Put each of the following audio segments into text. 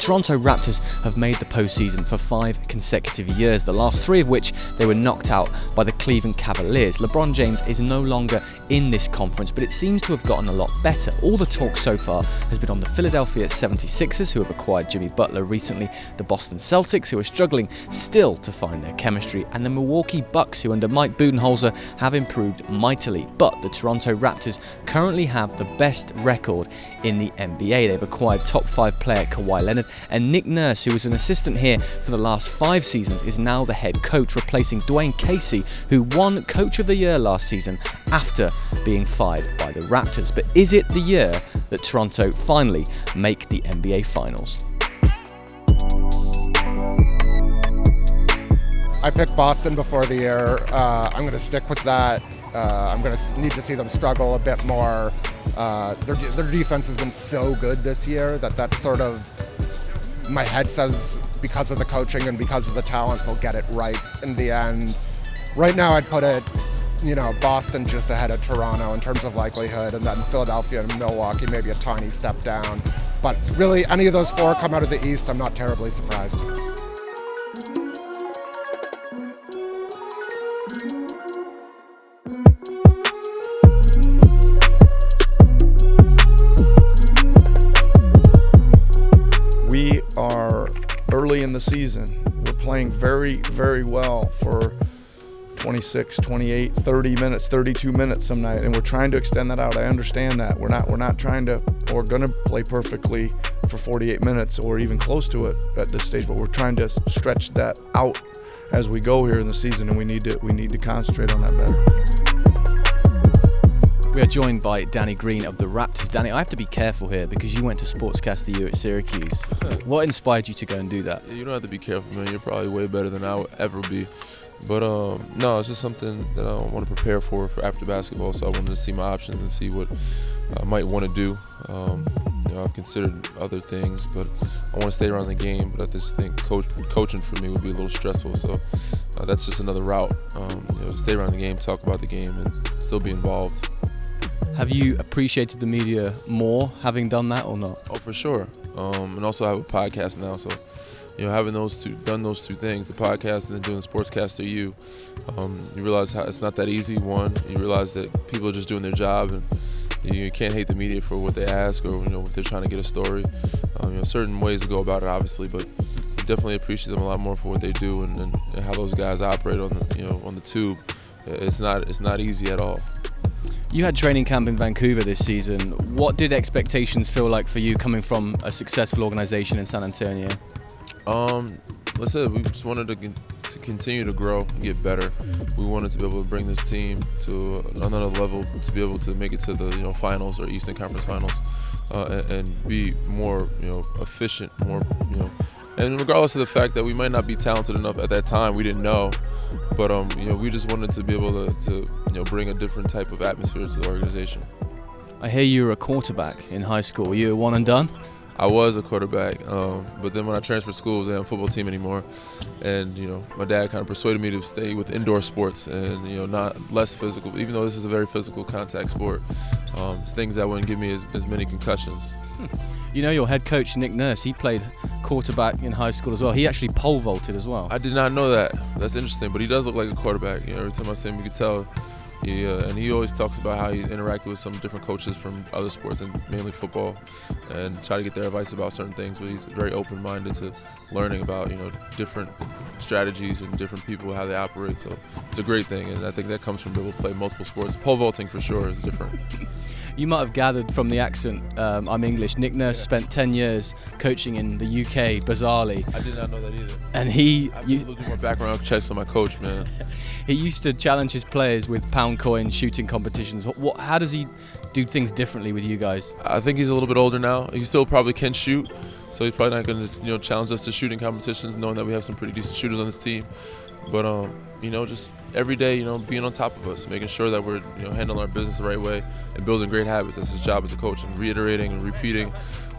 Toronto Raptors have made the postseason for 5 consecutive years, the last 3 of which they were knocked out by the Cleveland Cavaliers. LeBron James is no longer in this conference, but it seems to have gotten a lot better. All the talk so far has been on the Philadelphia 76ers, who have acquired Jimmy Butler recently, the Boston Celtics, who are struggling still to find their chemistry, and the Milwaukee Bucks, who under Mike Budenholzer have improved mightily. But the Toronto Raptors currently have the best record in the NBA. They've acquired top 5 player Kawhi Leonard, and Nick Nurse, who was an assistant here for the last 5 seasons, is now the head coach, replacing Dwayne Casey, who won Coach of the Year last season after being fired by the Raptors. But is it the year that Toronto finally make the NBA Finals? I picked Boston before the year. I'm going to stick with that. I'm going to need to see them struggle a bit more. Their defense has been so good this year that's sort of, my head says, because of the coaching and because of the talent, they'll get it right in the end. Right now I'd put it, Boston just ahead of Toronto in terms of likelihood, and then Philadelphia and Milwaukee maybe a tiny step down. But really, any of those 4 come out of the East, I'm not terribly surprised. We are early in the season. We're playing very, very well for 26, 28, 30 minutes, 32 minutes some night, and we're trying to extend that out. I understand that. We're not trying to or going to play perfectly for 48 minutes or even close to it at this stage, but we're trying to stretch that out as we go here in the season, and we need to concentrate on that better. We are joined by Danny Green of the Raptors. Danny, I have to be careful here because you went to Sportscaster U at Syracuse. What inspired you to go and do that? You don't have to be careful, man. You're probably way better than I would ever be. But no, it's just something that I want to prepare for after basketball. So I wanted to see my options and see what I might want to do. I've considered other things, but I want to stay around the game. But I just think coaching for me would be a little stressful. So that's just another route. Stay around the game, talk about the game, and still be involved. Have you appreciated the media more having done that or not? Oh, for sure. And also I have a podcast now, so having done those two things, the podcast and then doing the Sportscaster U, you realize how it's not that easy. One, you realize that people are just doing their job, and you can't hate the media for what they ask or if they're trying to get a story. Certain ways to go about it, obviously, but you definitely appreciate them a lot more for what they do and how those guys operate on the tube. It's not easy at all. You had training camp in Vancouver this season. What did expectations feel like for you coming from a successful organization in San Antonio? Let's say we just wanted to continue to grow and get better. We wanted to be able to bring this team to another level, to be able to make it to the finals or Eastern Conference Finals, and be more efficient, more And regardless of the fact that we might not be talented enough at that time, we didn't know. But we just wanted to be able to bring a different type of atmosphere to the organization. I hear you were a quarterback in high school. Were you a one and done? I was a quarterback, but then when I transferred schools, I didn't have a football team anymore. And my dad kind of persuaded me to stay with indoor sports and not less physical. Even though this is a very physical contact sport, it's things that wouldn't give me as many concussions. Your head coach Nick Nurse, he played quarterback in high school as well. He actually pole vaulted as well. I did not know that. That's interesting, but he does look like a quarterback. Every time I see him, you can tell. And he always talks about how he interacted with some different coaches from other sports, and mainly football, and try to get their advice about certain things. But he's very open-minded to learning about different strategies and different people, how they operate. So it's a great thing, and I think that comes from being able to play multiple sports. Pole vaulting for sure is different. You might have gathered from the accent, I'm English. Nick Nurse spent 10 years coaching in the UK, bizarrely. I did not know that either. And I have to do more background checks on my coach, man. He used to challenge his players with pound coin shooting competitions. How does he do things differently with you guys? I think he's a little bit older now. He still probably can shoot, so he's probably not going to challenge us to shooting competitions, knowing that we have some pretty decent shooters on this team. But just every day, being on top of us, making sure that we're handling our business the right way and building great habits. That's his job as a coach, and reiterating and repeating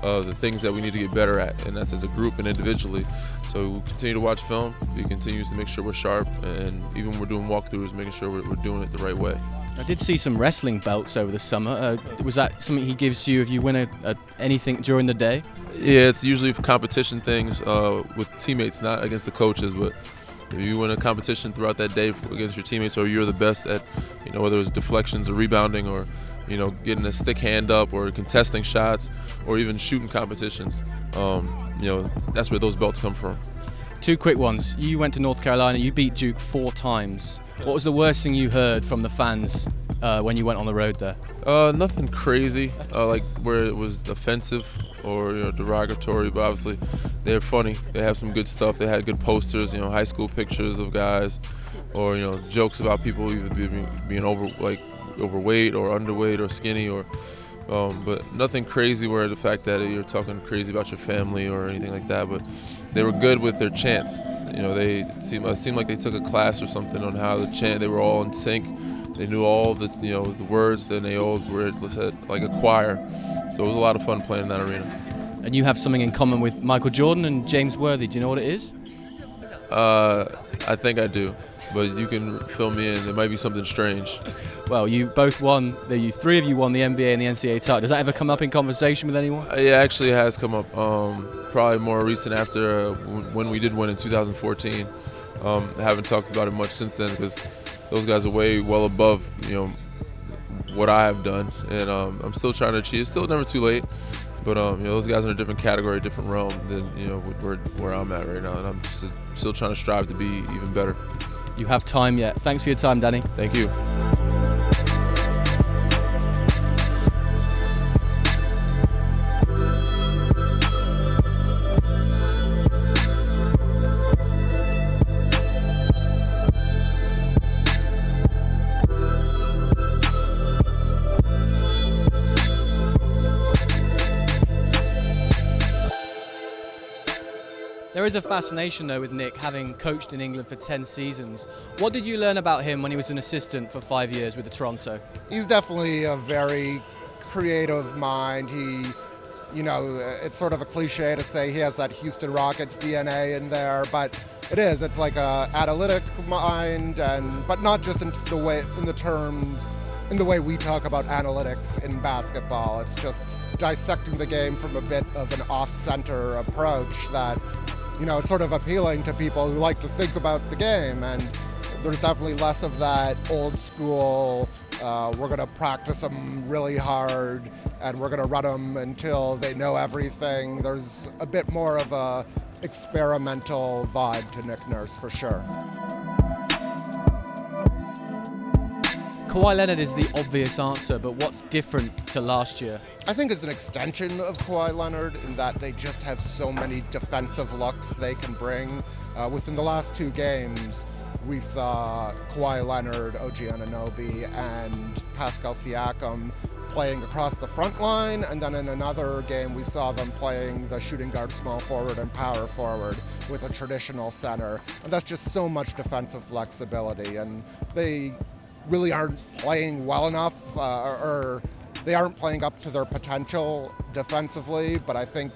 the things that we need to get better at, and that's as a group and individually. So we'll continue to watch film. He continues to make sure we're sharp, and even when we're doing walkthroughs, making sure we're doing it the right way. I did see some wrestling belts over the summer. Was that something he gives you if you win anything during the day? Yeah, it's usually for competition things with teammates, not against the coaches, but if you win a competition throughout that day against your teammates, or you're the best at, whether it's deflections or rebounding, or getting a stick hand up, or contesting shots, or even shooting competitions, that's where those belts come from. 2 quick ones. You went to North Carolina. You beat Duke 4 times. What was the worst thing you heard from the fans when you went on the road there? Nothing crazy, like where it was offensive or derogatory, but obviously they're funny. They have some good stuff. They had good posters, high school pictures of guys, or jokes about people either being overweight or underweight or skinny, or but nothing crazy where the fact that you're talking crazy about your family or anything like that. But they were good with their chants. It seemed like they took a class or something on how to chant. They were all in sync. They knew all the the words. Then they all were like a choir. So it was a lot of fun playing in that arena. And you have something in common with Michael Jordan and James Worthy. Do you know what it is? I think I do, but you can fill me in. It might be something strange. Well, you both won. You 3 of you won the NBA and the NCAA title. Does that ever come up in conversation with anyone? Yeah, actually, it has come up. Probably more recent after when we did win in 2014. I haven't talked about it much since then because those guys are well above what I have done, and I'm still trying to achieve. It's still never too late, but those guys are in a different category, different realm than where I'm at right now, and I'm just still trying to strive to be even better. You have time yet. Thanks for your time, Danny. Thank you. There is a fascination, though, with Nick, having coached in England for 10 seasons. What did you learn about him when he was an assistant for 5 years with the Toronto? He's definitely a very creative mind. It's sort of a cliche to say he has that Houston Rockets DNA in there, but it's like a analytic mind, but not just in the way we talk about analytics in basketball. It's just dissecting the game from a bit of an off-center approach that it's sort of appealing to people who like to think about the game, and there's definitely less of that old school, we're going to practice them really hard and we're going to run them until they know everything. There's a bit more of a experimental vibe to Nick Nurse for sure. Kawhi Leonard is the obvious answer, but what's different to last year? I think it's an extension of Kawhi Leonard in that they just have so many defensive looks they can bring. Within the last 2 games, we saw Kawhi Leonard, OG Anunoby, and Pascal Siakam playing across the front line, and then in another game we saw them playing the shooting guard, small forward, and power forward with a traditional center. And that's just so much defensive flexibility, and they really aren't playing well enough, or they aren't playing up to their potential defensively, but I think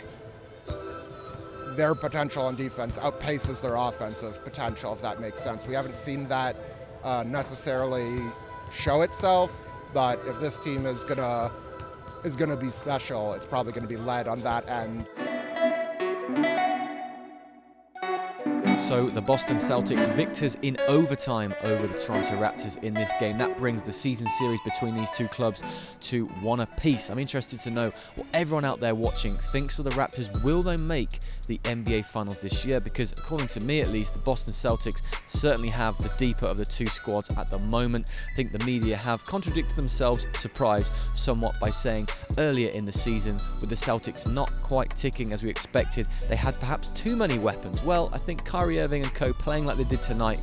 their potential on defense outpaces their offensive potential, if that makes sense. We haven't seen that necessarily show itself, but if this team is gonna be special, it's probably gonna be led on that end. So the Boston Celtics victors in overtime over the Toronto Raptors in this game. That brings the season series between these 2 clubs to 1 apiece. I'm interested to know what everyone out there watching thinks of the Raptors. Will they make the NBA Finals this year? Because according to me at least, the Boston Celtics certainly have the deeper of the 2 squads at the moment. I think the media have contradicted themselves, surprised somewhat, by saying earlier in the season, with the Celtics not quite ticking as we expected, they had perhaps too many weapons. Well, I think Kyrie Irving and co playing like they did tonight,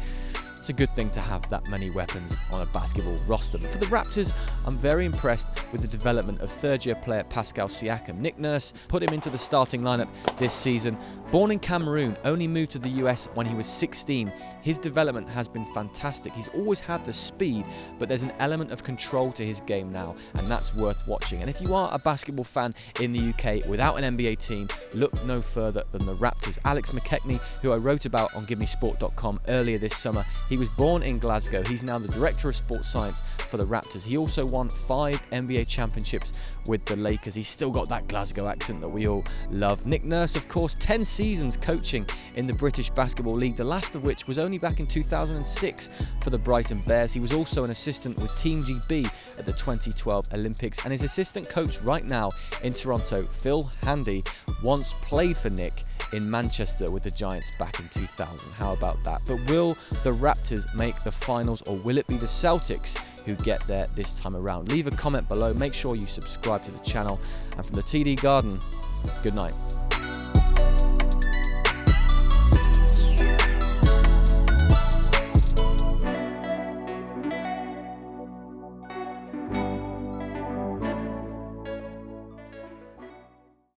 it's a good thing to have that many weapons on a basketball roster. But for the Raptors, I'm very impressed with the development of third-year player Pascal Siakam. Nick Nurse put him into the starting lineup this season, Born in Cameroon, only moved to the US when he was 16, his development has been fantastic. He's always had the speed, but there's an element of control to his game now, and that's worth watching. And if you are a basketball fan in the UK without an NBA team, look no further than the Raptors. Alex McKechnie, who I wrote about on GiveMeSport.com earlier this summer, he was born in Glasgow. He's now the Director of Sports Science for the Raptors. He also won 5 NBA championships with the Lakers. He's still got that Glasgow accent that we all love. Nick Nurse, of course, 10 seasons coaching in the British Basketball League, the last of which was only back in 2006 for the Brighton Bears. He was also an assistant with Team GB at the 2012 Olympics, and his assistant coach right now in Toronto, Phil Handy, once played for Nick in Manchester with the Giants back in 2000. How about that? But will the Raptors make the finals, or will it be the Celtics who get there this time around? Leave a comment below, make sure you subscribe to the channel, and from the TD Garden, good night.